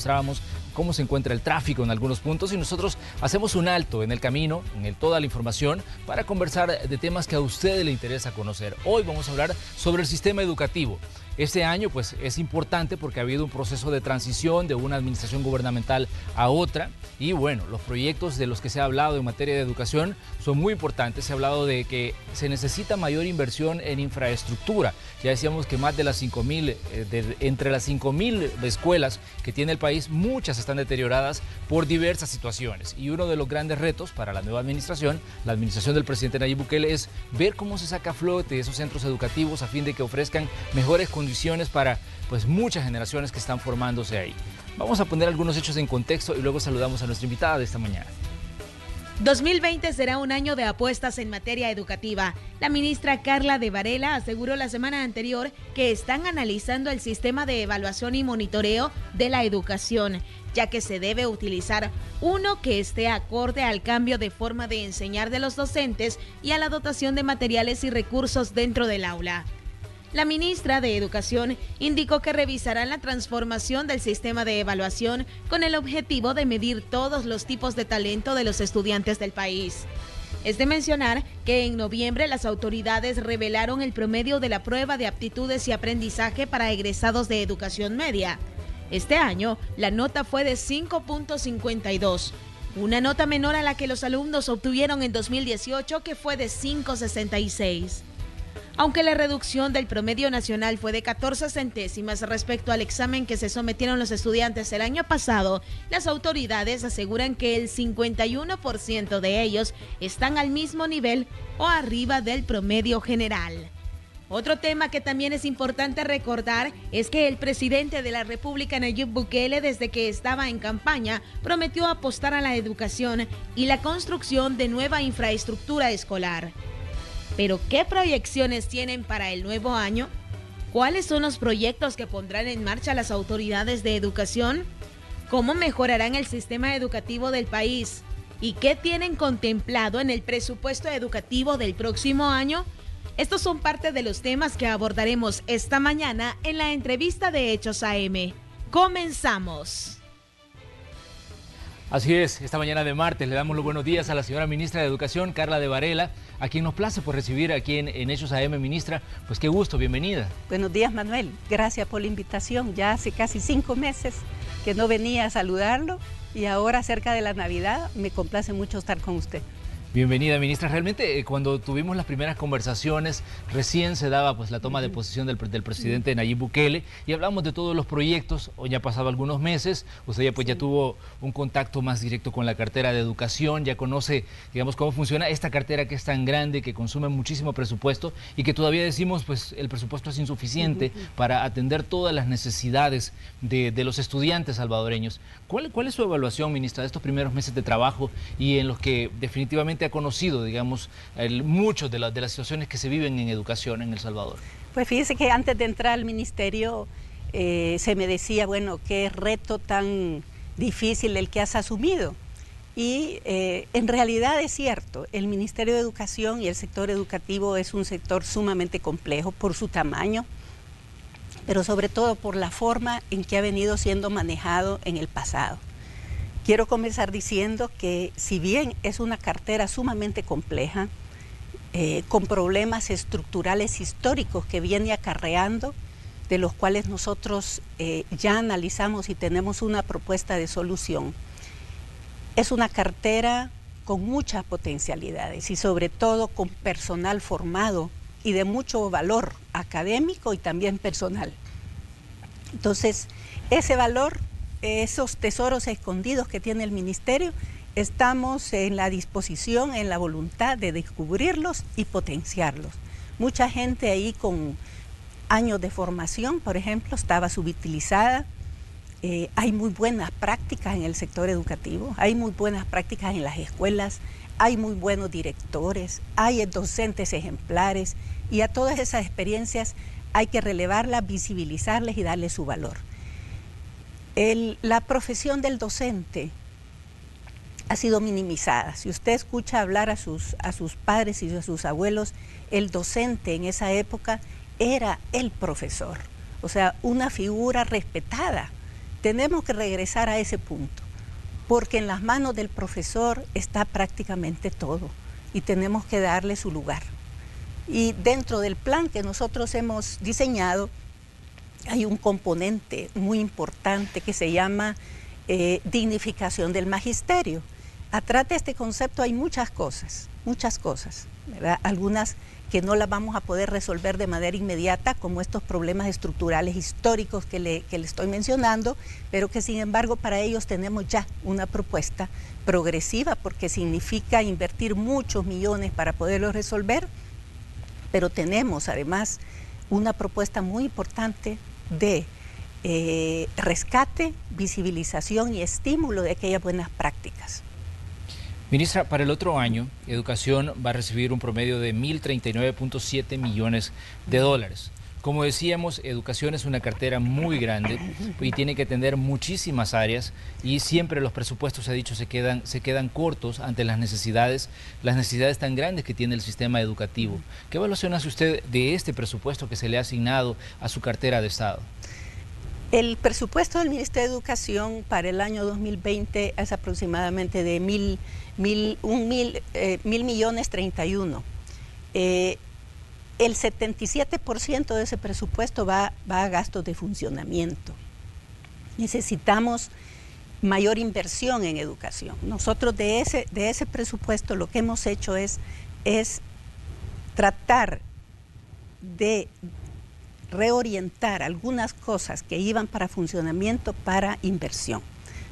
mostrábamos cómo se encuentra el tráfico en algunos puntos y nosotros hacemos un alto en el camino, en toda la información, para conversar de temas que a usted le interesa conocer. Hoy vamos a hablar sobre el sistema educativo. Este año pues es importante porque ha habido un proceso de transición de una administración gubernamental a otra y bueno, los proyectos de los que se ha hablado en materia de educación son muy importantes. Se ha hablado de que se necesita mayor inversión en infraestructura. Ya decíamos que más de las 5.000, entre las 5.000 escuelas que tiene el país, muchas están deterioradas por diversas situaciones. Y uno de los grandes retos para la nueva administración, la administración del presidente Nayib Bukele, es ver cómo se saca a flote esos centros educativos a fin de que ofrezcan mejores condiciones para pues muchas generaciones que están formándose ahí. Vamos a poner algunos hechos en contexto y luego saludamos a nuestra invitada de esta mañana. 2020 será un año de apuestas en materia educativa. La ministra Carla de Varela aseguró la semana anterior que están analizando el sistema de evaluación y monitoreo de la educación, ya que se debe utilizar uno que esté acorde al cambio de forma de enseñar de los docentes y a la dotación de materiales y recursos dentro del aula. La ministra de Educación indicó que revisarán la transformación del sistema de evaluación con el objetivo de medir todos los tipos de talento de los estudiantes del país. Es de mencionar que en noviembre las autoridades revelaron el promedio de la prueba de aptitudes y aprendizaje para egresados de educación media. Este año, la nota fue de 5.52, una nota menor a la que los alumnos obtuvieron en 2018, que fue de 5.66. Aunque la reducción del promedio nacional fue de 14 centésimas respecto al examen que se sometieron los estudiantes el año pasado, las autoridades aseguran que el 51% de ellos están al mismo nivel o arriba del promedio general. Otro tema que también es importante recordar es que el presidente de la República, Nayib Bukele, desde que estaba en campaña, prometió apostar a la educación y la construcción de nueva infraestructura escolar. ¿Pero qué proyecciones tienen para el nuevo año? ¿Cuáles son los proyectos que pondrán en marcha las autoridades de educación? ¿Cómo mejorarán el sistema educativo del país? ¿Y qué tienen contemplado en el presupuesto educativo del próximo año? Estos son parte de los temas que abordaremos esta mañana en la entrevista de Hechos AM. ¡Comenzamos! Así es, esta mañana de martes le damos los buenos días a la señora ministra de Educación, Carla de Varela, a quien nos place por recibir aquí en Hechos AM, ministra. Pues qué gusto, bienvenida. Buenos días, Manuel. Gracias por la invitación. Ya hace casi 5 meses que no venía a saludarlo y ahora cerca de la Navidad me complace mucho estar con usted. Bienvenida, ministra. Realmente cuando tuvimos las primeras conversaciones recién se daba pues la toma de posesión del presidente Nayib Bukele y hablamos de todos los proyectos. Hoy ya han pasado algunos meses, usted ya pues ya tuvo un contacto más directo con la cartera de educación, ya conoce, digamos, cómo funciona esta cartera que es tan grande, que consume muchísimo presupuesto y que todavía decimos pues el presupuesto es insuficiente para atender todas las necesidades de los estudiantes salvadoreños. ¿Cuál es su evaluación, ministra, de estos primeros meses de trabajo y en los que definitivamente ha conocido, digamos, muchas de las situaciones que se viven en educación en El Salvador? Pues fíjese que antes de entrar al ministerio se me decía, bueno, qué reto tan difícil el que has asumido. Y en realidad es cierto, el Ministerio de Educación y el sector educativo es un sector sumamente complejo por su tamaño, pero sobre todo por la forma en que ha venido siendo manejado en el pasado. Quiero comenzar diciendo que si bien es una cartera sumamente compleja, con problemas estructurales históricos que viene acarreando, de los cuales nosotros ya analizamos y tenemos una propuesta de solución, es una cartera con muchas potencialidades y sobre todo con personal formado y de mucho valor académico y también personal. Entonces, ese valor, esos tesoros escondidos que tiene el ministerio, estamos en la disposición, en la voluntad de descubrirlos y potenciarlos. Mucha gente ahí con años de formación, por ejemplo, estaba subutilizada. Hay muy buenas prácticas en el sector educativo, hay muy buenas prácticas en las escuelas, hay muy buenos directores, hay docentes ejemplares y a todas esas experiencias hay que relevarlas, visibilizarles y darles su valor. La profesión del docente ha sido minimizada. Si usted escucha hablar a sus padres y a sus abuelos, el docente en esa época era el profesor, o sea, una figura respetada tenemos que regresar a ese punto, porque en las manos del profesor está prácticamente todo y tenemos que darle su lugar. Y dentro del plan que nosotros hemos diseñado hay un componente muy importante que se llama dignificación del magisterio. Atrás de este concepto hay muchas cosas, ¿verdad? Algunas que no las vamos a poder resolver de manera inmediata, como estos problemas estructurales históricos que le estoy mencionando, pero que sin embargo para ellos tenemos ya una propuesta progresiva, porque significa invertir muchos millones para poderlo resolver, pero tenemos además una propuesta muy importante de rescate, visibilización y estímulo de aquellas buenas prácticas. Ministra, para el otro año, Educación va a recibir un promedio de 1.039.7 millones de dólares. Como decíamos, Educación es una cartera muy grande y tiene que atender muchísimas áreas y siempre los presupuestos, se ha dicho, se quedan cortos ante las necesidades tan grandes que tiene el sistema educativo. ¿Qué evaluación hace usted de este presupuesto que se le ha asignado a su cartera de Estado? El presupuesto del Ministerio de Educación para el año 2020 es aproximadamente de mil millones 31. El 77% de ese presupuesto va a gastos de funcionamiento. Necesitamos mayor inversión en educación. Nosotros de ese presupuesto lo que hemos hecho es tratar de reorientar algunas cosas que iban para funcionamiento para inversión.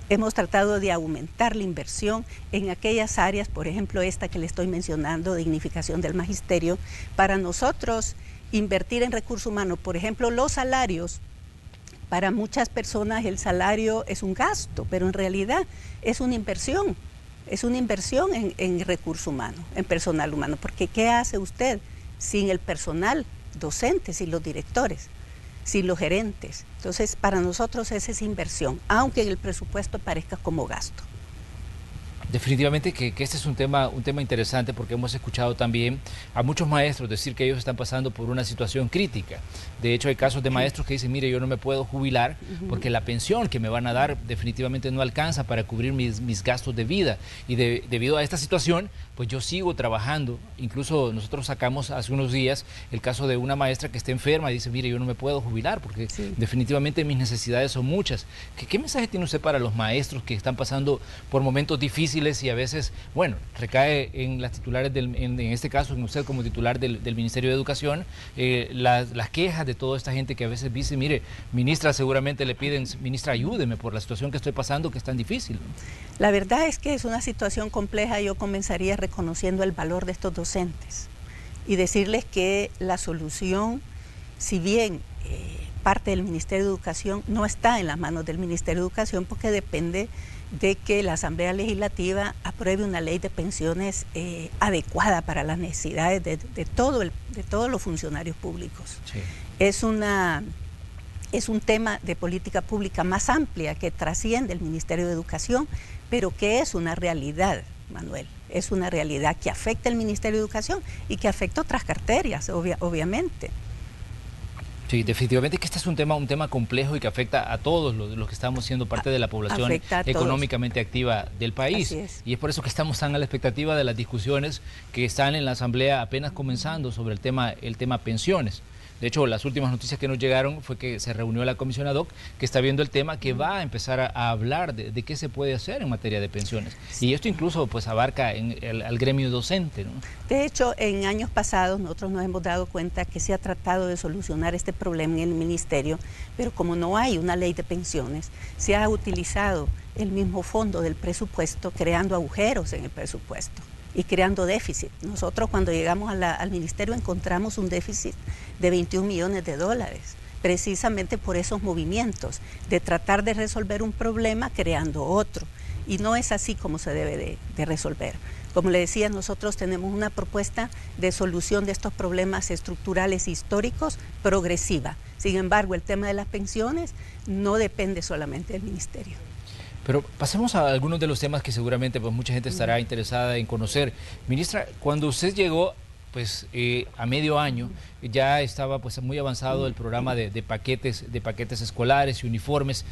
Hemos tratado de aumentar la inversión en aquellas áreas, por ejemplo esta que le estoy mencionando, dignificación del magisterio. Para nosotros invertir en recursos humanos, por ejemplo los salarios, para muchas personas el salario es un gasto, pero en realidad es una inversión en recursos humanos, en personal humano, porque ¿qué hace usted sin el personal docente, sin los directores, sin los gerentes? Entonces, para nosotros esa es inversión, aunque en el presupuesto parezca como gasto. Definitivamente que este es un tema interesante, porque hemos escuchado también a muchos maestros decir que ellos están pasando por una situación crítica. De hecho, hay casos de maestros que dicen, mire, yo no me puedo jubilar porque la pensión que me van a dar definitivamente no alcanza para cubrir mis gastos de vida. Y debido a esta situación, pues yo sigo trabajando. Incluso nosotros sacamos hace unos días el caso de una maestra que está enferma y dice, mire, yo no me puedo jubilar porque definitivamente mis necesidades son muchas. ¿Qué mensaje tiene usted para los maestros que están pasando por momentos difíciles y a veces, bueno, recae en las titulares, en este caso en usted como titular del Ministerio de Educación, las quejas de toda esta gente que a veces dice, mire, ministra, seguramente le piden, ministra, ayúdeme por la situación que estoy pasando, que es tan difícil? La verdad es que es una situación compleja. Yo comenzaría reconociendo el valor de estos docentes y decirles que la solución, si bien parte del Ministerio de Educación, no está en las manos del Ministerio de Educación, porque depende de que la Asamblea Legislativa apruebe una ley de pensiones adecuada para las necesidades de todos los funcionarios públicos. Sí. Es un tema de política pública más amplia que trasciende el Ministerio de Educación, pero que es una realidad, Manuel. Es una realidad que afecta al Ministerio de Educación y que afecta otras carteras, obviamente. Sí, definitivamente que este es un tema complejo y que afecta a todos los que estamos siendo parte de la población económicamente activa del país. Y es por eso que estamos tan a la expectativa de las discusiones que están en la Asamblea apenas comenzando sobre el tema pensiones. De hecho, las últimas noticias que nos llegaron fue que se reunió la comisión ad hoc que está viendo el tema, que va a empezar a hablar de qué se puede hacer en materia de pensiones. Y esto incluso pues abarca al gremio docente, ¿no? De hecho, en años pasados nosotros nos hemos dado cuenta que se ha tratado de solucionar este problema en el ministerio, pero como no hay una ley de pensiones, se ha utilizado el mismo fondo del presupuesto, creando agujeros en el presupuesto y creando déficit. Nosotros cuando llegamos al ministerio encontramos un déficit de 21 millones de dólares, precisamente por esos movimientos de tratar de resolver un problema creando otro, y no es así como se debe de resolver. Como le decía, nosotros tenemos una propuesta de solución de estos problemas estructurales históricos progresiva. Sin embargo, el tema de las pensiones no depende solamente del ministerio. Pero pasemos a algunos de los temas que seguramente pues, mucha gente estará interesada en conocer. Ministra, cuando usted llegó, pues a medio año ya estaba pues muy avanzado el programa de paquetes escolares y uniformes.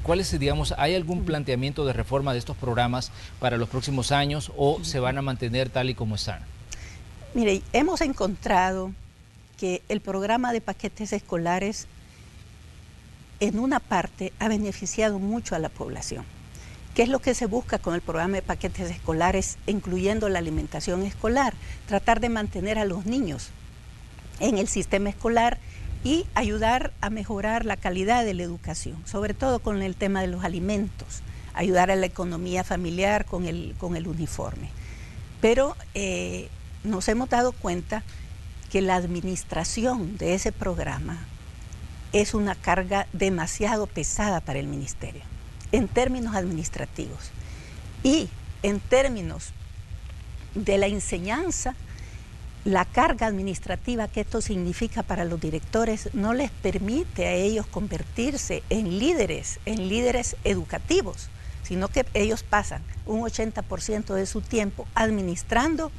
¿Cuáles, digamos, hay algún planteamiento de reforma de estos programas para los próximos años o se van a mantener tal y como están? Mire, hemos encontrado que el programa de paquetes escolares en una parte ha beneficiado mucho a la población. ¿Qué es lo que se busca con el programa de paquetes escolares, incluyendo la alimentación escolar? Tratar de mantener a los niños en el sistema escolar y ayudar a mejorar la calidad de la educación, sobre todo con el tema de los alimentos, ayudar a la economía familiar con el uniforme. Pero nos hemos dado cuenta que la administración de ese programa es una carga demasiado pesada para el ministerio, en términos administrativos. Y en términos de la enseñanza, la carga administrativa que esto significa para los directores no les permite a ellos convertirse en líderes educativos, sino que ellos pasan un 80% de su tiempo administrando,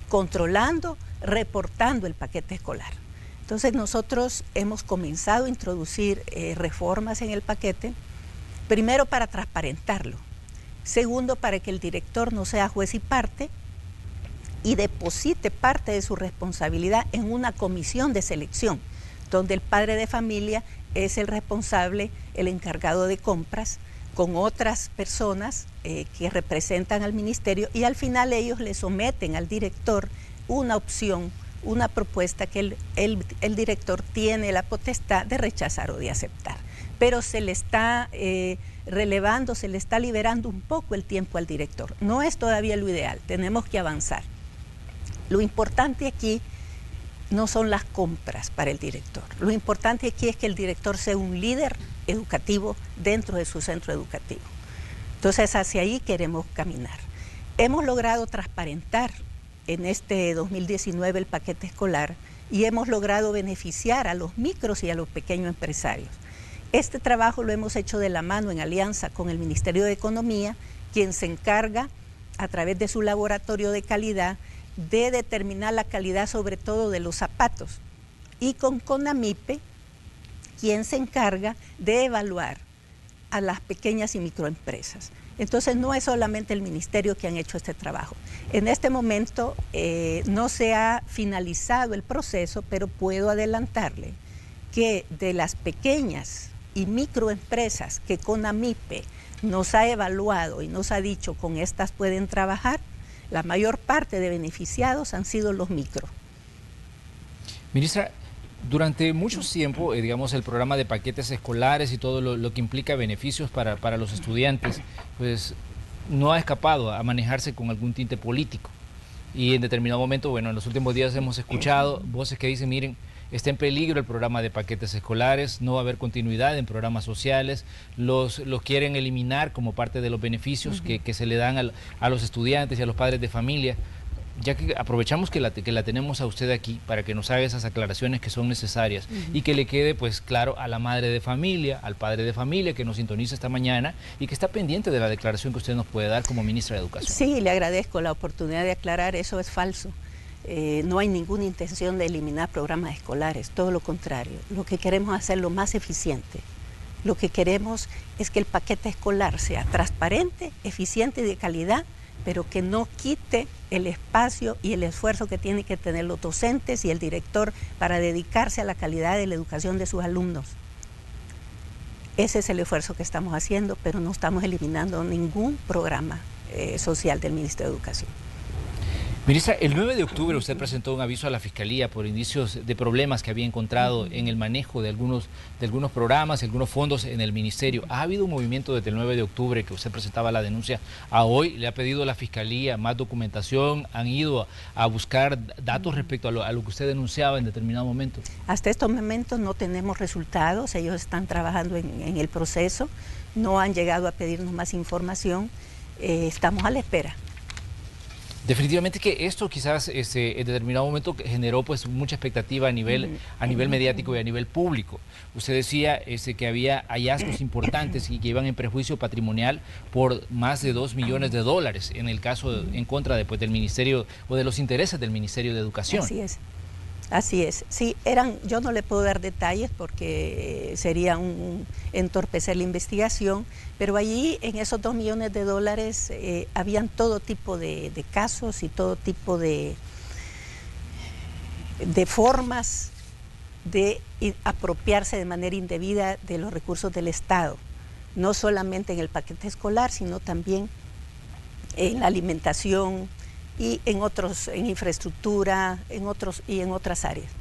controlando, reportando el paquete escolar. Entonces nosotros hemos comenzado a introducir reformas en el paquete, primero para transparentarlo, segundo para que el director no sea juez y parte y deposite parte de su responsabilidad en una comisión de selección, donde el padre de familia es el responsable, el encargado de compras, con otras personas que representan al ministerio, y al final ellos le someten al director una opción, una propuesta que el director tiene la potestad de rechazar o de aceptar. Pero se le está relevando, se le está liberando un poco el tiempo al director. No es todavía lo ideal, tenemos que avanzar. Lo importante aquí no son las compras para el director. Lo importante aquí es que el director sea un líder educativo dentro de su centro educativo. Entonces, hacia ahí queremos caminar. Hemos logrado transparentar en este 2019 el paquete escolar y hemos logrado beneficiar a los micros y a los pequeños empresarios. Este trabajo lo hemos hecho de la mano en alianza con el Ministerio de Economía, quien se encarga a través de su laboratorio de calidad de determinar la calidad sobre todo de los zapatos, y con CONAMIPE, quien se encarga de evaluar a las pequeñas y microempresas. Entonces no es solamente el ministerio que han hecho este trabajo. En este momento no se ha finalizado el proceso, pero puedo adelantarle que de las pequeñas y microempresas que CONAMIPE nos ha evaluado y nos ha dicho con estas pueden trabajar, la mayor parte de beneficiados han sido los micros. Ministra, durante mucho tiempo, digamos, el programa de paquetes escolares y todo lo que implica beneficios para los estudiantes, pues no ha escapado a manejarse con algún tinte político. Y en determinado momento, bueno, en los últimos días hemos escuchado voces que dicen, miren, está en peligro el programa de paquetes escolares, no va a haber continuidad en programas sociales, los quieren eliminar como parte de los beneficios que se le dan a los estudiantes y a los padres de familia. Ya que aprovechamos que la tenemos a usted aquí para que nos haga esas aclaraciones que son necesarias y que le quede pues claro a la madre de familia, al padre de familia que nos sintoniza esta mañana y que está pendiente de la declaración que usted nos puede dar como ministra de Educación. Sí, le agradezco la oportunidad de aclarar, eso es falso. No hay ninguna intención de eliminar programas escolares, todo lo contrario. Lo que queremos es hacerlo más eficiente. Lo que queremos es que el paquete escolar sea transparente, eficiente y de calidad, pero que no quite el espacio y el esfuerzo que tienen que tener los docentes y el director para dedicarse a la calidad de la educación de sus alumnos. Ese es el esfuerzo que estamos haciendo, pero no estamos eliminando ningún programa social del Ministerio de Educación. Ministra, el 9 de octubre usted presentó un aviso a la Fiscalía por indicios de problemas que había encontrado en el manejo de algunos programas, algunos fondos en el Ministerio. ¿Ha habido un movimiento desde el 9 de octubre que usted presentaba la denuncia a hoy? ¿Le ha pedido a la Fiscalía más documentación? ¿Han ido a buscar datos respecto a lo que usted denunciaba en determinado momento? Hasta estos momentos no tenemos resultados, ellos están trabajando en el proceso, no han llegado a pedirnos más información, estamos a la espera. Definitivamente que esto quizás en determinado momento generó pues mucha expectativa a nivel mediático y a nivel público. Usted decía que había hallazgos importantes y que iban en perjuicio patrimonial por más de $2 millones en el caso en contra de, pues, del Ministerio o de los intereses del Ministerio de Educación. Así es. Así es, sí, yo no le puedo dar detalles porque sería entorpecer la investigación, pero allí en esos $2 millones habían todo tipo de casos y todo tipo de formas de apropiarse de manera indebida de los recursos del Estado, no solamente en el paquete escolar, sino también en la alimentación, y en infraestructura, en otras áreas.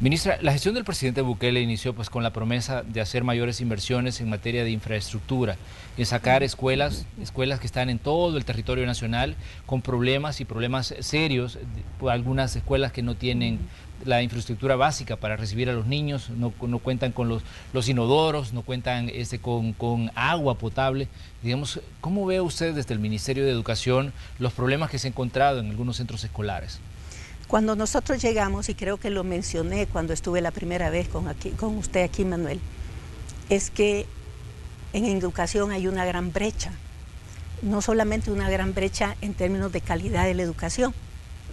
Ministra, la gestión del presidente Bukele inició pues con la promesa de hacer mayores inversiones en materia de infraestructura, en sacar escuelas que están en todo el territorio nacional con problemas serios, algunas escuelas que no tienen la infraestructura básica para recibir a los niños, no cuentan con los inodoros, no cuentan con agua potable. Digamos, ¿cómo ve usted desde el Ministerio de Educación los problemas que se han encontrado en algunos centros escolares? Cuando nosotros llegamos, y creo que lo mencioné cuando estuve la primera vez con usted aquí, Manuel, es que en educación hay una gran brecha, no solamente una gran brecha en términos de calidad de la educación,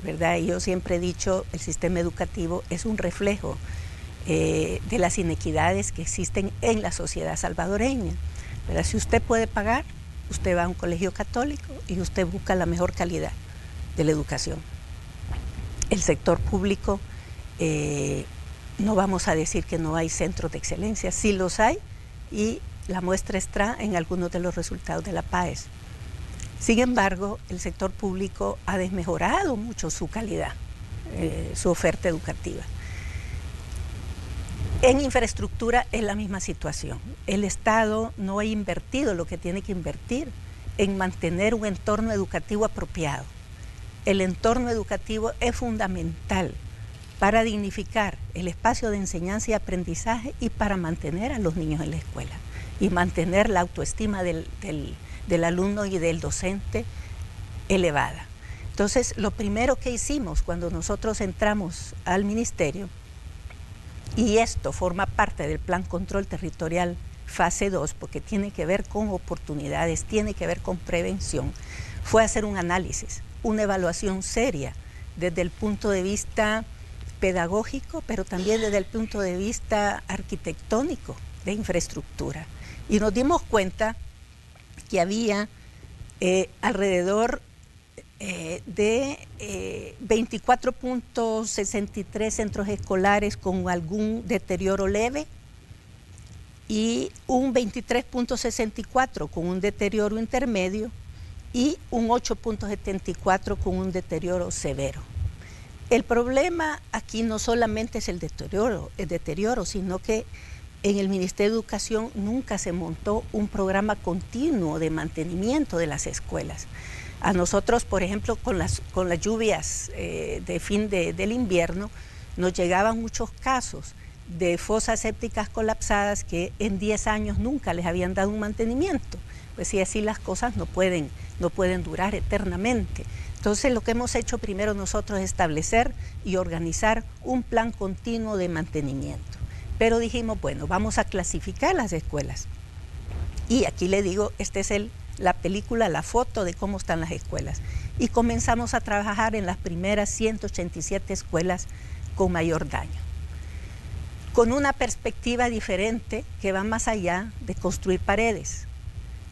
¿verdad? Yo siempre he dicho, el sistema educativo es un reflejo de las inequidades que existen en la sociedad salvadoreña, ¿verdad? Si usted puede pagar, usted va a un colegio católico y usted busca la mejor calidad de la educación. El sector público, no vamos a decir que no hay centros de excelencia, sí los hay, y la muestra está en algunos de los resultados de la PAES. Sin embargo, el sector público ha desmejorado mucho su calidad, su oferta educativa. En infraestructura es la misma situación. El Estado no ha invertido lo que tiene que invertir en mantener un entorno educativo apropiado. El entorno educativo es fundamental para dignificar el espacio de enseñanza y aprendizaje y para mantener a los niños en la escuela y mantener la autoestima del alumno y del docente elevada. Entonces, lo primero que hicimos cuando nosotros entramos al ministerio, y esto forma parte del Plan Control Territorial fase 2, porque tiene que ver con oportunidades, tiene que ver con prevención, fue hacer un análisis, una evaluación seria desde el punto de vista pedagógico, pero también desde el punto de vista arquitectónico de infraestructura. Y nos dimos cuenta que había alrededor de 24.63 centros escolares con algún deterioro leve y un 23.64 con un deterioro intermedio y un 8.74 con un deterioro severo. El problema aquí no solamente es el deterioro, sino que en el Ministerio de Educación nunca se montó un programa continuo de mantenimiento de las escuelas. A nosotros, por ejemplo, con las lluvias de fin del invierno, nos llegaban muchos casos de fosas sépticas colapsadas que en 10 años nunca les habían dado un mantenimiento. Pues sí, así las cosas no pueden durar eternamente. Entonces, lo que hemos hecho primero nosotros es establecer y organizar un plan continuo de mantenimiento. Pero dijimos, bueno, vamos a clasificar las escuelas. Y aquí le digo, esta es la película, la foto de cómo están las escuelas. Y comenzamos a trabajar en las primeras 187 escuelas con mayor daño, con una perspectiva diferente que va más allá de construir paredes,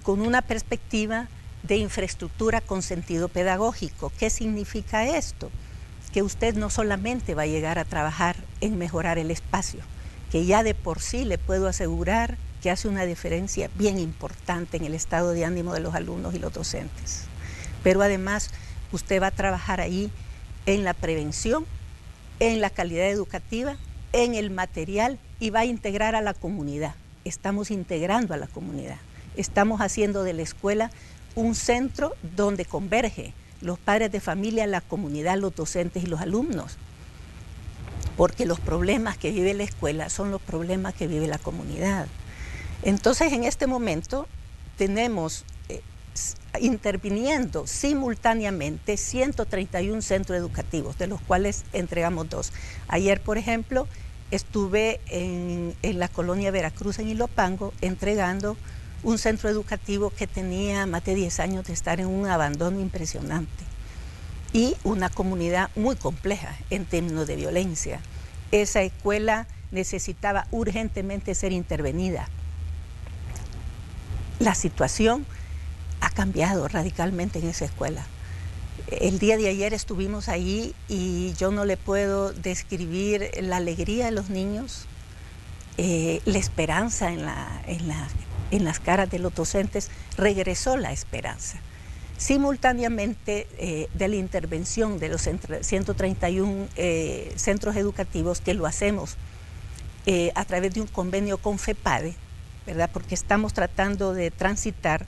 con una perspectiva de infraestructura con sentido pedagógico. ¿Qué significa esto? Que usted no solamente va a llegar a trabajar en mejorar el espacio, que ya de por sí le puedo asegurar que hace una diferencia bien importante en el estado de ánimo de los alumnos y los docentes. Pero además usted va a trabajar ahí en la prevención, en la calidad educativa, en el material y va a integrar a la comunidad. Estamos integrando a la comunidad. Estamos haciendo de la escuela un centro donde converge los padres de familia, la comunidad, los docentes y los alumnos. Porque los problemas que vive la escuela son los problemas que vive la comunidad. Entonces, en este momento tenemos interviniendo simultáneamente 131 centros educativos, de los cuales entregamos 2. Ayer, por ejemplo, estuve en la colonia Veracruz, en Ilopango, entregando un centro educativo que tenía más de 10 años de estar en un abandono impresionante y una comunidad muy compleja en términos de violencia. Esa escuela necesitaba urgentemente ser intervenida. La situación ha cambiado radicalmente en esa escuela. El día de ayer estuvimos allí y yo no le puedo describir la alegría de los niños, la esperanza en las caras de los docentes. Regresó la esperanza. Simultáneamente de la intervención de los 131 centros educativos, que lo hacemos a través de un convenio con FEPADE, ¿verdad? Porque estamos tratando de transitar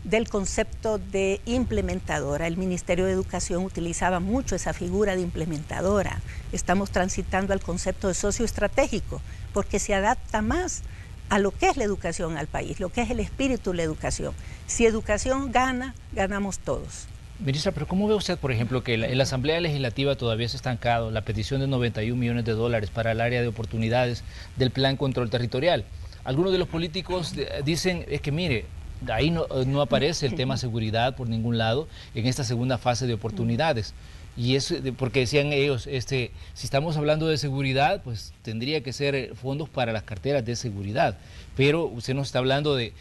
del concepto de implementadora. El Ministerio de Educación utilizaba mucho esa figura de implementadora. Estamos transitando al concepto de socio estratégico, porque se adapta más a lo que es la educación al país, lo que es el espíritu de la educación. Si educación gana, ganamos todos. Ministra, pero ¿cómo ve usted, por ejemplo, que en la Asamblea Legislativa todavía se ha estancado la petición de 91 millones de dólares para el área de oportunidades del Plan Control Territorial? Algunos de los políticos dicen, es que mire, ahí no aparece el tema seguridad por ningún lado en esta segunda fase de oportunidades. Y es porque decían ellos, si estamos hablando de seguridad, pues tendría que ser fondos para las carteras de seguridad. Pero usted nos está hablando de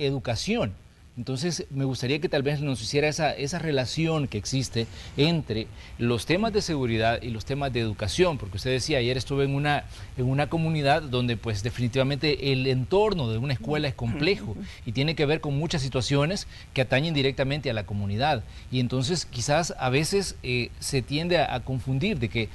educación. Entonces, me gustaría que tal vez nos hiciera esa relación que existe entre los temas de seguridad y los temas de educación, porque usted decía, ayer estuve en una comunidad donde pues definitivamente el entorno de una escuela es complejo y tiene que ver con muchas situaciones que atañen directamente a la comunidad. Y entonces quizás a veces se tiende a confundir de que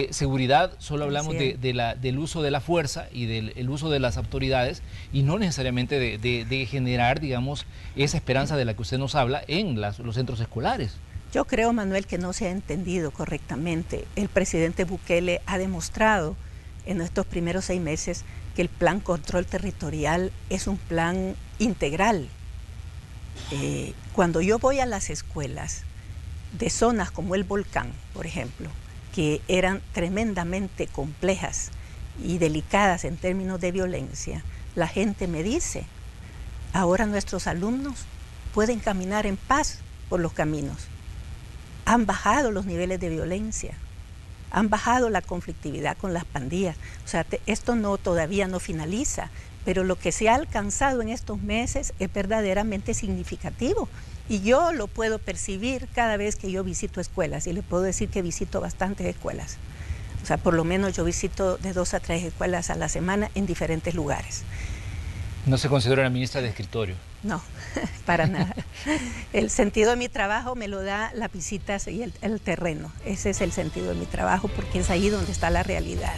seguridad solo hablamos del uso de la fuerza y del uso de las autoridades y no necesariamente de generar, digamos, esa esperanza de la que usted nos habla en los centros escolares. Yo creo, Manuel, que no se ha entendido correctamente. El presidente Bukele ha demostrado en estos primeros 6 meses que el Plan Control Territorial es un plan integral. Cuando yo voy a las escuelas de zonas como el Volcán, por ejemplo, que eran tremendamente complejas y delicadas en términos de violencia, la gente me dice: ahora nuestros alumnos pueden caminar en paz por los caminos. Han bajado los niveles de violencia, han bajado la conflictividad con las pandillas. O sea, esto todavía no finaliza, pero lo que se ha alcanzado en estos meses es verdaderamente significativo. Y yo lo puedo percibir cada vez que yo visito escuelas, y le puedo decir que visito bastantes escuelas. O sea, por lo menos yo visito de 2 a 3 escuelas a la semana en diferentes lugares. ¿No se considera una ministra de escritorio? No, para nada. El sentido de mi trabajo me lo da las visitas y el terreno. Ese es el sentido de mi trabajo, porque es ahí donde está la realidad.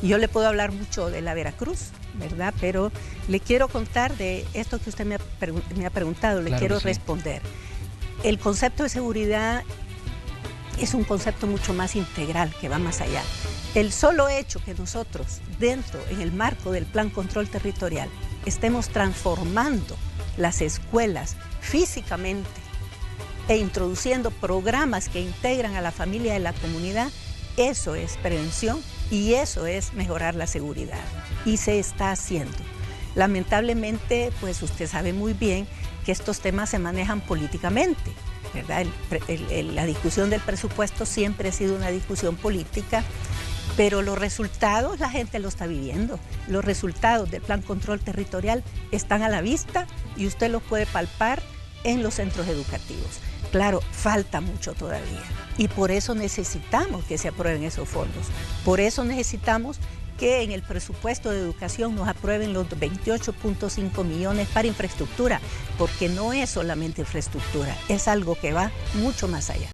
Y yo le puedo hablar mucho de la Veracruz, ¿verdad? Pero le quiero contar de esto que usted me ha preguntado, le quiero responder. El concepto de seguridad es un concepto mucho más integral, que va más allá. El solo hecho que nosotros, en el marco del Plan Control Territorial, estemos transformando las escuelas físicamente e introduciendo programas que integran a la familia de la comunidad, eso es prevención y eso es mejorar la seguridad. Y se está haciendo. Lamentablemente, pues usted sabe muy bien que estos temas se manejan políticamente, ¿verdad? La discusión del presupuesto siempre ha sido una discusión política, pero los resultados la gente lo está viviendo. Los resultados del Plan Control Territorial están a la vista y usted los puede palpar en los centros educativos. Claro, falta mucho todavía y por eso necesitamos que se aprueben esos fondos. Por eso necesitamos que en el presupuesto de educación nos aprueben los 28.5 millones para infraestructura, porque no es solamente infraestructura, es algo que va mucho más allá.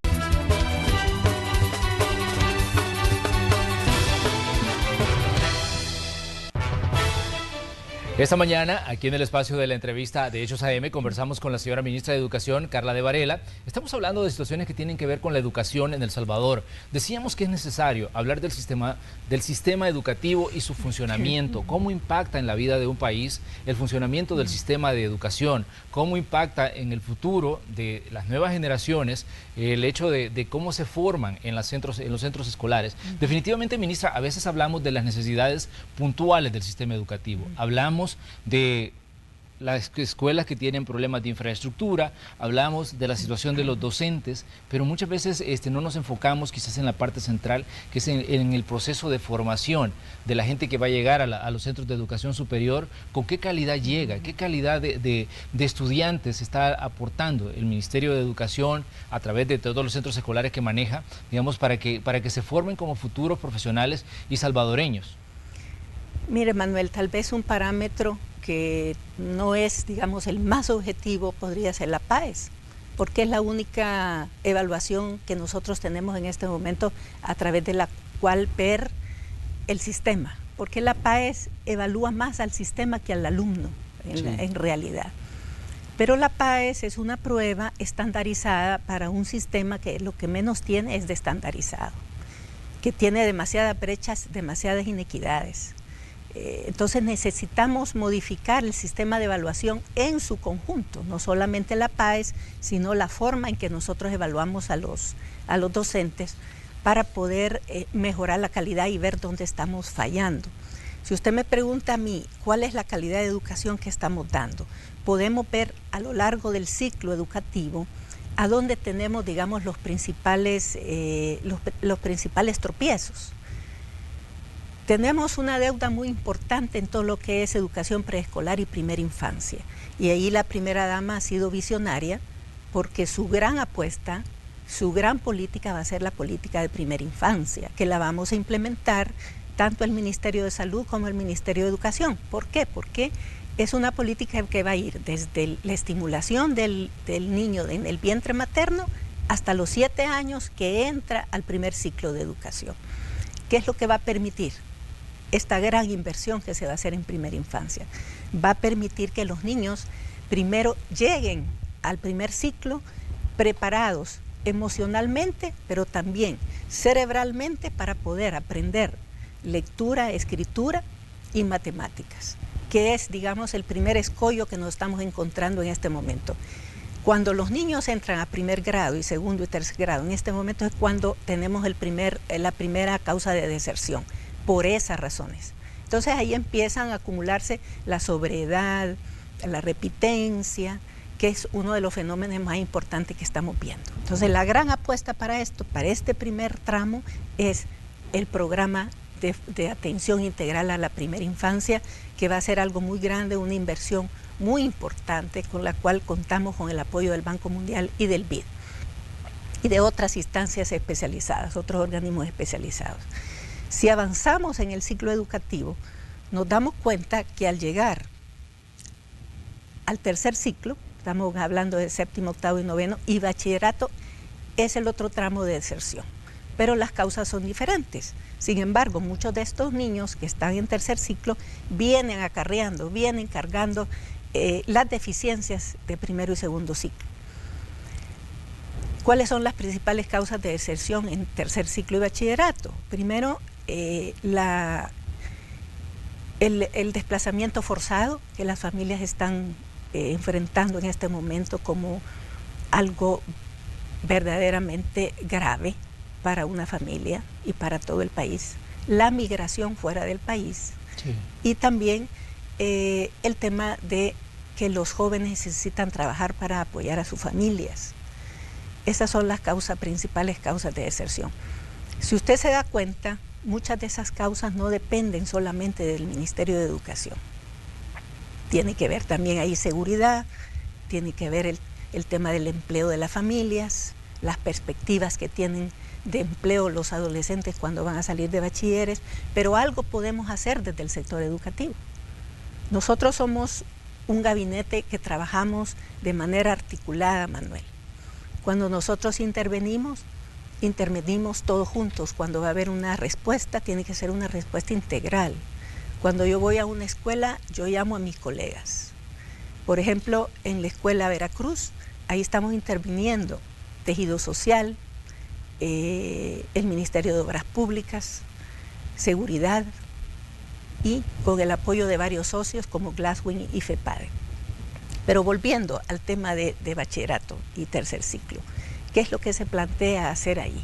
Esta mañana, aquí en el espacio de la entrevista de Hechos AM, conversamos con la señora ministra de Educación, Carla de Varela. Estamos hablando de situaciones que tienen que ver con la educación en El Salvador. Decíamos que es necesario hablar del sistema educativo y su funcionamiento, cómo impacta en la vida de un país el funcionamiento del sistema de educación, cómo impacta en el futuro de las nuevas generaciones el hecho de cómo se forman en los centros escolares. Definitivamente, ministra, a veces hablamos de las necesidades puntuales del sistema educativo. Hablamos de las escuelas que tienen problemas de infraestructura, hablamos de la situación de los docentes, pero muchas veces no nos enfocamos quizás en la parte central, que es en el proceso de formación de la gente que va a llegar a los centros de educación superior, con qué calidad llega, qué calidad de estudiantes está aportando el Ministerio de Educación a través de todos los centros escolares que maneja, digamos, para que se formen como futuros profesionales y salvadoreños. Mire, Manuel, tal vez un parámetro que no es, digamos, el más objetivo podría ser la PAES, porque es la única evaluación que nosotros tenemos en este momento a través de la cual ver el sistema, porque la PAES evalúa más al sistema que al alumno en realidad. Pero la PAES es una prueba estandarizada para un sistema que lo que menos tiene es de estandarizado, que tiene demasiadas brechas, demasiadas inequidades. Entonces necesitamos modificar el sistema de evaluación en su conjunto, no solamente la PAES, sino la forma en que nosotros evaluamos a los docentes para poder mejorar la calidad y ver dónde estamos fallando. Si usted me pregunta a mí cuál es la calidad de educación que estamos dando, podemos ver a lo largo del ciclo educativo a dónde tenemos, digamos, los principales tropiezos. Tenemos una deuda muy importante en todo lo que es educación preescolar y primera infancia. Y ahí la primera dama ha sido visionaria porque su gran apuesta, su gran política va a ser la política de primera infancia, que la vamos a implementar tanto el Ministerio de Salud como el Ministerio de Educación. ¿Por qué? Porque es una política que va a ir desde la estimulación del niño en el vientre materno hasta los 7 años que entra al primer ciclo de educación. ¿Qué es lo que va a permitir? Esta gran inversión que se va a hacer en primera infancia va a permitir que los niños primero lleguen al primer ciclo preparados emocionalmente, pero también cerebralmente para poder aprender lectura, escritura y matemáticas, que es, digamos, el primer escollo que nos estamos encontrando en este momento. Cuando los niños entran a primer grado y segundo y tercer grado, en este momento es cuando tenemos la primera causa de deserción, por esas razones. Entonces ahí empiezan a acumularse la sobriedad, la repitencia, que es uno de los fenómenos más importantes que estamos viendo. Entonces la gran apuesta para esto, para este primer tramo, es el programa de atención integral a la primera infancia, que va a ser algo muy grande, una inversión muy importante con la cual contamos con el apoyo del Banco Mundial y del BID y de otras instancias especializadas, otros organismos especializados. Si avanzamos en el ciclo educativo, nos damos cuenta que al llegar al tercer ciclo, estamos hablando de séptimo, octavo y noveno, y bachillerato es el otro tramo de deserción, pero las causas son diferentes. Sin embargo, muchos de estos niños que están en tercer ciclo vienen acarreando, vienen cargando las deficiencias de primero y segundo ciclo. ¿Cuáles son las principales causas de deserción en tercer ciclo y bachillerato? Primero, el desplazamiento forzado que las familias están enfrentando en este momento como algo verdaderamente grave para una familia y para todo el país. La migración fuera del país. Sí. Y también el tema de que los jóvenes necesitan trabajar para apoyar a sus familias. Esas son las principales causas de deserción. Si usted se da cuenta, muchas de esas causas no dependen solamente del Ministerio de Educación. Tiene que ver también ahí seguridad, tiene que ver el tema del empleo de las familias, las perspectivas que tienen de empleo los adolescentes cuando van a salir de bachilleres, pero algo podemos hacer desde el sector educativo. Nosotros somos un gabinete que trabajamos de manera articulada, Manuel. Cuando nosotros intervenimos todos juntos. Cuando va a haber una respuesta, tiene que ser una respuesta integral, Cuando yo voy a una escuela, yo llamo a mis colegas. Por ejemplo, en la escuela Veracruz, ahí estamos interviniendo tejido social, el Ministerio de Obras Públicas, seguridad y con el apoyo de varios socios como Glasswing y FEPADE. Pero volviendo al tema de bachillerato y tercer ciclo, ¿qué es lo que se plantea hacer ahí?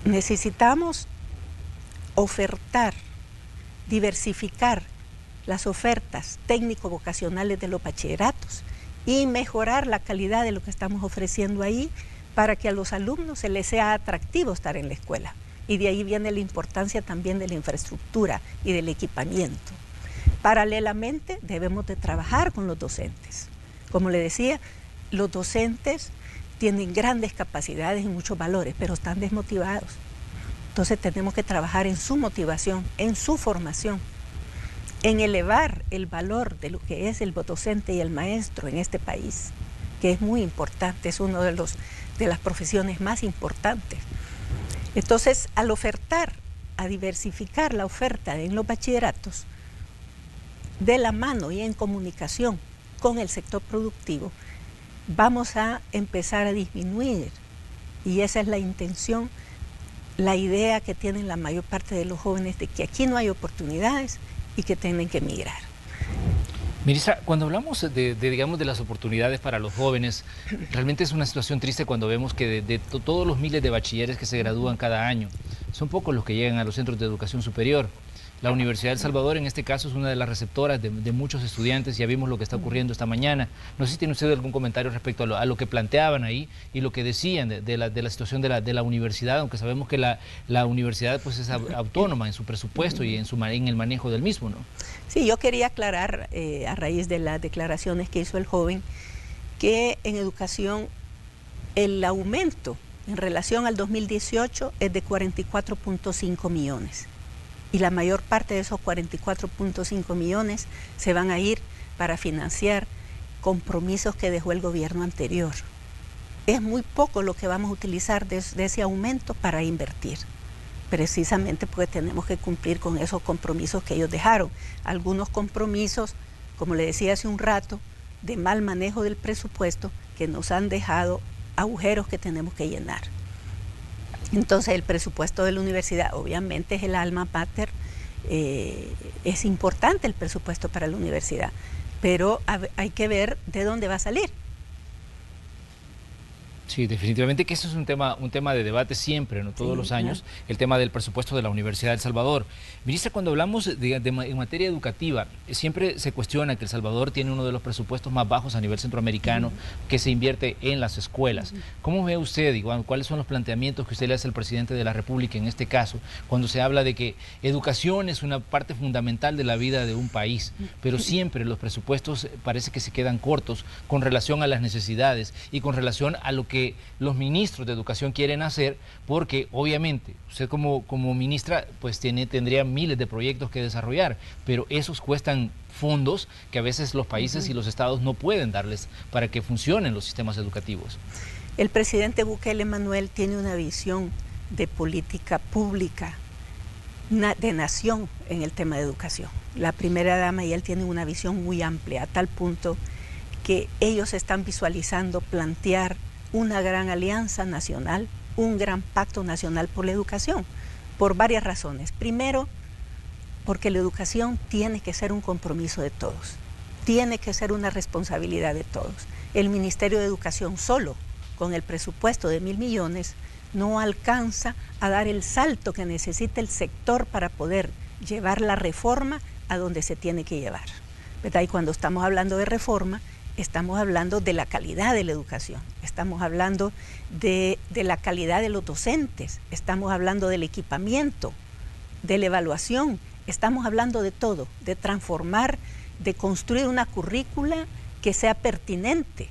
Necesitamos ofertar, diversificar las ofertas técnico-vocacionales de los bachilleratos y mejorar la calidad de lo que estamos ofreciendo ahí para que a los alumnos se les sea atractivo estar en la escuela. Y de ahí viene la importancia también de la infraestructura y del equipamiento. Paralelamente debemos de trabajar con los docentes. Como le decía, los docentes tienen grandes capacidades y muchos valores, pero están desmotivados. Entonces tenemos que trabajar en su motivación, en su formación, en elevar el valor de lo que es el docente y el maestro en este país, que es muy importante, es una de las profesiones más importantes. Entonces, al ofertar, a diversificar la oferta en los bachilleratos, de la mano y en comunicación con el sector productivo, vamos a empezar a disminuir, y esa es la intención, la idea que tienen la mayor parte de los jóvenes de que aquí no hay oportunidades y que tienen que emigrar. Ministra, cuando hablamos digamos, de las oportunidades para los jóvenes, realmente es una situación triste cuando vemos que de todos los miles de bachilleres que se gradúan cada año, son pocos los que llegan a los centros de educación superior. La Universidad de El Salvador, en este caso, es una de las receptoras de muchos estudiantes. Ya vimos lo que está ocurriendo esta mañana. No sé si tiene usted algún comentario respecto a lo que planteaban ahí y lo que decían de la situación de la universidad, aunque sabemos que la universidad pues, es autónoma en su presupuesto y en el manejo del mismo, ¿no? Sí, yo quería aclarar, a raíz de las declaraciones que hizo el joven, que en educación el aumento en relación al 2018 es de 44.5 millones. Y la mayor parte de esos 44.5 millones se van a ir para financiar compromisos que dejó el gobierno anterior. Es muy poco lo que vamos a utilizar de ese aumento para invertir, precisamente porque tenemos que cumplir con esos compromisos que ellos dejaron. Algunos compromisos, como le decía hace un rato, de mal manejo del presupuesto, que nos han dejado agujeros que tenemos que llenar. Entonces el presupuesto de la universidad obviamente es el alma mater, es importante el presupuesto para la universidad, pero hay que ver de dónde va a salir. Sí, definitivamente que eso es un tema de debate siempre, ¿no? Todos los años, el tema del presupuesto de la Universidad de El Salvador. Ministra, cuando hablamos en materia educativa, siempre se cuestiona que El Salvador tiene uno de los presupuestos más bajos a nivel centroamericano que se invierte en las escuelas. ¿Cómo ve usted, cuáles son los planteamientos que usted le hace al presidente de la República en este caso, cuando se habla de que educación es una parte fundamental de la vida de un país, pero siempre los presupuestos parece que se quedan cortos con relación a las necesidades y con relación a lo que los ministros de educación quieren hacer, porque obviamente usted como ministra pues tendría miles de proyectos que desarrollar, pero esos cuestan fondos que a veces los países y los estados no pueden darles para que funcionen los sistemas educativos. El presidente Bukele Manuel tiene una visión de política pública, de nación en el tema de educación. La primera dama y él tienen una visión muy amplia, a tal punto que ellos están visualizando plantear una gran alianza nacional, un gran pacto nacional por la educación, por varias razones. Primero, porque la educación tiene que ser un compromiso de todos, tiene que ser una responsabilidad de todos. El Ministerio de Educación solo, con el presupuesto de 1.000 millones, no alcanza a dar el salto que necesita el sector para poder llevar la reforma a donde se tiene que llevar, ¿verdad? Y cuando estamos hablando de reforma, estamos hablando de la calidad de la educación, estamos hablando de la calidad de los docentes, estamos hablando del equipamiento, de la evaluación, estamos hablando de todo, de transformar, de construir una currícula que sea pertinente,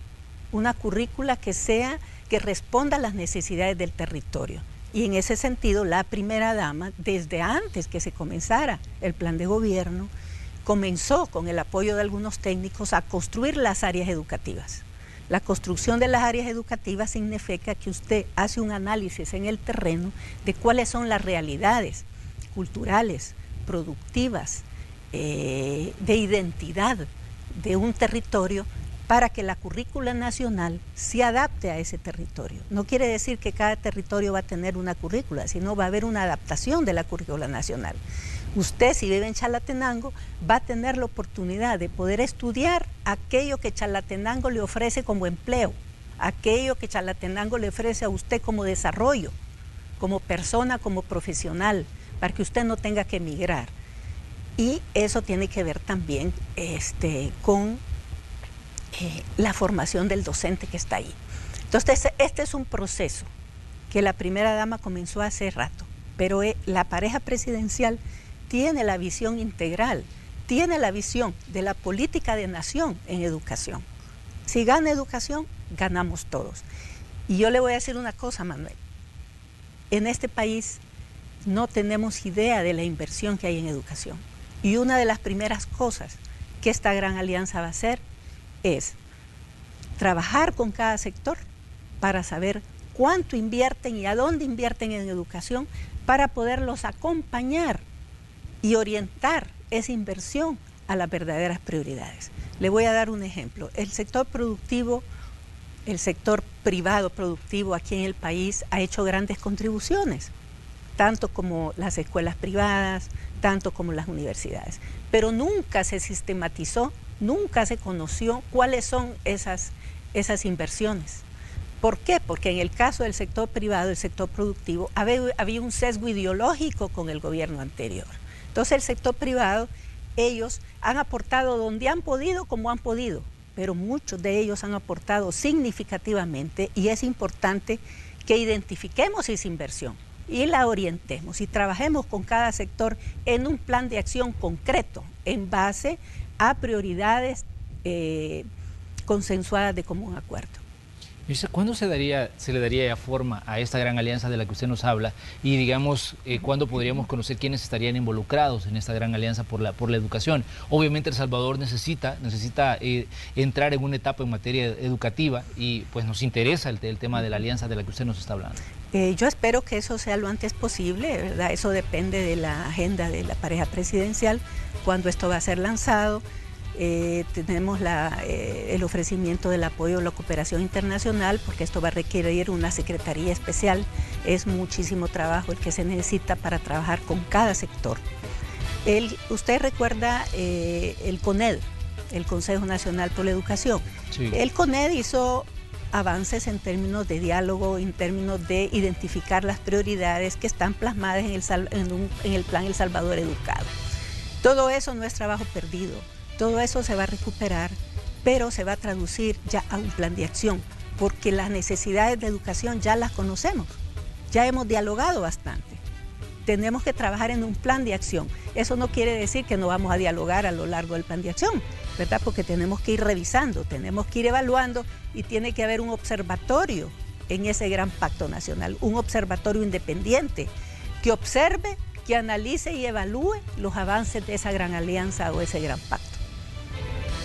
una currícula que responda a las necesidades del territorio. Y en ese sentido, la primera dama, desde antes que se comenzara el plan de gobierno, comenzó con el apoyo de algunos técnicos a construir las áreas educativas. La construcción de las áreas educativas significa que usted hace un análisis en el terreno de cuáles son las realidades culturales, productivas, de identidad de un territorio, para que la currícula nacional se adapte a ese territorio. No quiere decir que cada territorio va a tener una currícula, sino va a haber una adaptación de la currícula nacional. Usted, si vive en Chalatenango, va a tener la oportunidad de poder estudiar aquello que Chalatenango le ofrece como empleo, aquello que Chalatenango le ofrece a usted como desarrollo, como persona, como profesional, para que usted no tenga que emigrar. Y eso tiene que ver también con la formación del docente que está ahí. Entonces, este es un proceso que la primera dama comenzó hace rato, pero la pareja presidencial tiene la visión integral, tiene la visión de la política de nación en educación. Si gana educación, ganamos todos. Y yo le voy a decir una cosa, Manuel. En este país no tenemos idea de la inversión que hay en educación. Y una de las primeras cosas que esta gran alianza va a hacer es trabajar con cada sector para saber cuánto invierten y a dónde invierten en educación, para poderlos acompañar y orientar esa inversión a las verdaderas prioridades. Le voy a dar un ejemplo. El sector productivo, el sector privado productivo aquí en el país ha hecho grandes contribuciones, tanto como las escuelas privadas, tanto como las universidades. Pero nunca se sistematizó, nunca se conoció cuáles son esas inversiones. ¿Por qué? Porque en el caso del sector privado, el sector productivo, había un sesgo ideológico con el gobierno anterior. Entonces el sector privado, ellos han aportado donde han podido, como han podido, pero muchos de ellos han aportado significativamente, y es importante que identifiquemos esa inversión y la orientemos y trabajemos con cada sector en un plan de acción concreto en base a prioridades consensuadas de común acuerdo. ¿Cuándo se le daría ya forma a esta gran alianza de la que usted nos habla? Y digamos, ¿cuándo podríamos conocer quiénes estarían involucrados en esta gran alianza por la educación? Obviamente El Salvador necesita entrar en una etapa en materia educativa, y pues nos interesa el tema de la alianza de la que usted nos está hablando. Yo espero que eso sea lo antes posible, ¿verdad? Eso depende de la agenda de la pareja presidencial, cuando esto va a ser lanzado. Tenemos el ofrecimiento del apoyo a la cooperación internacional, porque esto va a requerir una secretaría especial. Es muchísimo trabajo el que se necesita para trabajar con cada sector. Usted recuerda el CONED, el Consejo Nacional por la Educación. Sí. El CONED hizo avances en términos de diálogo, en términos de identificar las prioridades que están plasmadas en el plan El Salvador Educado. Todo eso no es trabajo perdido. Todo eso se va a recuperar, pero se va a traducir ya a un plan de acción, porque las necesidades de educación ya las conocemos, ya hemos dialogado bastante. Tenemos que trabajar en un plan de acción. Eso no quiere decir que no vamos a dialogar a lo largo del plan de acción, ¿verdad? Porque tenemos que ir revisando, tenemos que ir evaluando, y tiene que haber un observatorio en ese gran pacto nacional, un observatorio independiente que observe, que analice y evalúe los avances de esa gran alianza o ese gran pacto.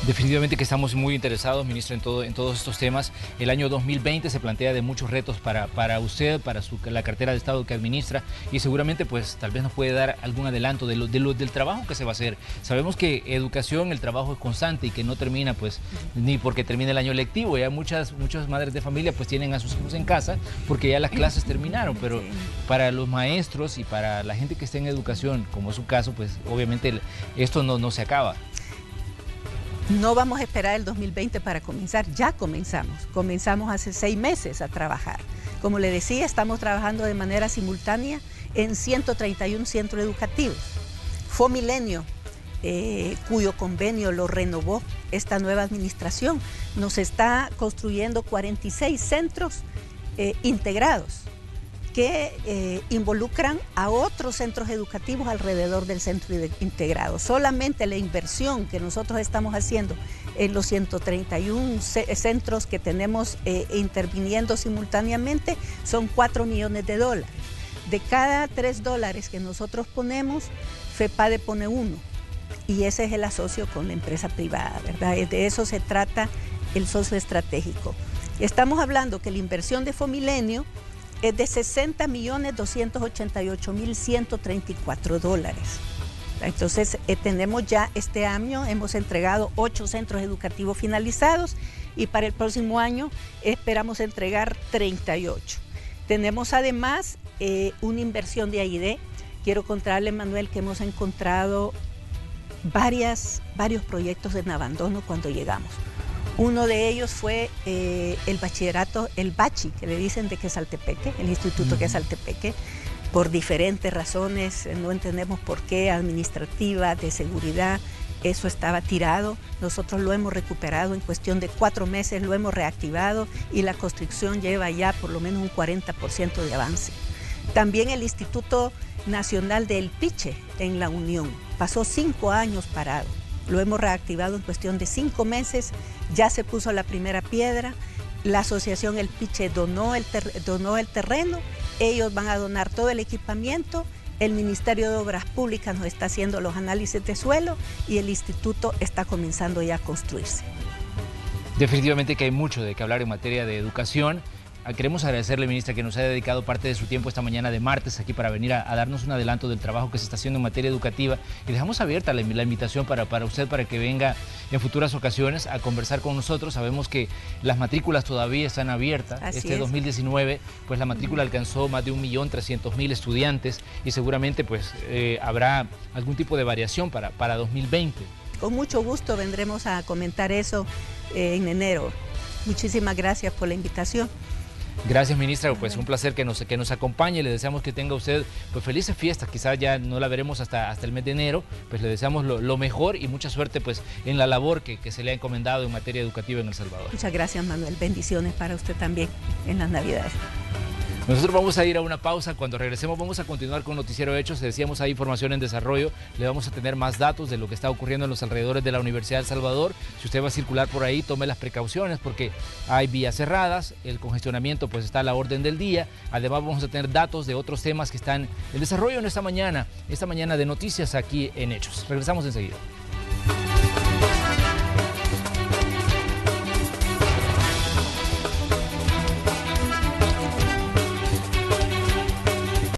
Definitivamente que estamos muy interesados, ministra, en todos estos temas. El año 2020 se plantea de muchos retos para usted, para la cartera de Estado que administra, y seguramente pues tal vez nos puede dar algún adelanto del trabajo que se va a hacer. Sabemos que educación, el trabajo es constante y que no termina pues ni porque termine el año lectivo. Ya muchas madres de familia pues tienen a sus hijos en casa porque ya las clases terminaron, pero para los maestros y para la gente que está en educación, como es su caso, pues obviamente esto no se acaba. No vamos a esperar el 2020 para comenzar, ya comenzamos hace 6 meses a trabajar. Como le decía, estamos trabajando de manera simultánea en 131 centros educativos. Fomilenio, cuyo convenio lo renovó esta nueva administración, nos está construyendo 46 centros integrados que involucran a otros centros educativos alrededor del centro integrado. Solamente la inversión que nosotros estamos haciendo en los 131 centros que tenemos interviniendo simultáneamente son $4 millones. De cada $3 que nosotros ponemos, FEPADE pone 1, y ese es el asocio con la empresa privada, ¿verdad? De eso se trata el socio estratégico. Estamos hablando que la inversión de Fomilenio es de $60.288.134. Entonces, tenemos ya este año, hemos entregado 8 centros educativos finalizados y para el próximo año esperamos entregar 38. Tenemos además una inversión de AID. Quiero contarle, Manuel, que hemos encontrado varios proyectos en abandono cuando llegamos. Uno de ellos fue el bachillerato, el Bachi, que le dicen de Quezaltepeque, el Instituto Quezaltepeque. Por diferentes razones, no entendemos por qué, administrativa, de seguridad, eso estaba tirado. Nosotros lo hemos recuperado en cuestión de 4 meses, lo hemos reactivado y la construcción lleva ya por lo menos un 40% de avance. También el Instituto Nacional del Piche en La Unión pasó 5 años parado. Lo hemos reactivado en cuestión de 5 meses, ya se puso la primera piedra, la asociación El Piche donó el terreno, ellos van a donar todo el equipamiento, el Ministerio de Obras Públicas nos está haciendo los análisis de suelo y el instituto está comenzando ya a construirse. Definitivamente que hay mucho de qué hablar en materia de educación. Queremos agradecerle, ministra, que nos haya dedicado parte de su tiempo esta mañana de martes aquí para venir a darnos un adelanto del trabajo que se está haciendo en materia educativa. Y dejamos abierta la invitación para usted, para que venga en futuras ocasiones a conversar con nosotros. Sabemos que las matrículas todavía están abiertas. Así 2019, pues la matrícula alcanzó más de 1.300.000 estudiantes y seguramente pues habrá algún tipo de variación para 2020. Con mucho gusto vendremos a comentar eso en enero. Muchísimas gracias por la invitación. Gracias, ministra, pues un placer que nos acompañe. Le deseamos que tenga usted pues felices fiestas, quizás ya no la veremos hasta el mes de enero, pues le deseamos lo mejor y mucha suerte pues en la labor que se le ha encomendado en materia educativa en El Salvador. Muchas gracias, Manuel, bendiciones para usted también en las Navidades. Nosotros vamos a ir a una pausa. Cuando regresemos vamos a continuar con Noticiero Hechos. Decíamos, hay información en desarrollo. Le vamos a tener más datos de lo que está ocurriendo en los alrededores de la Universidad de El Salvador. Si usted va a circular por ahí, tome las precauciones porque hay vías cerradas, el congestionamiento pues está a la orden del día. Además vamos a tener datos de otros temas que están en desarrollo en esta mañana de noticias aquí en Hechos. Regresamos enseguida.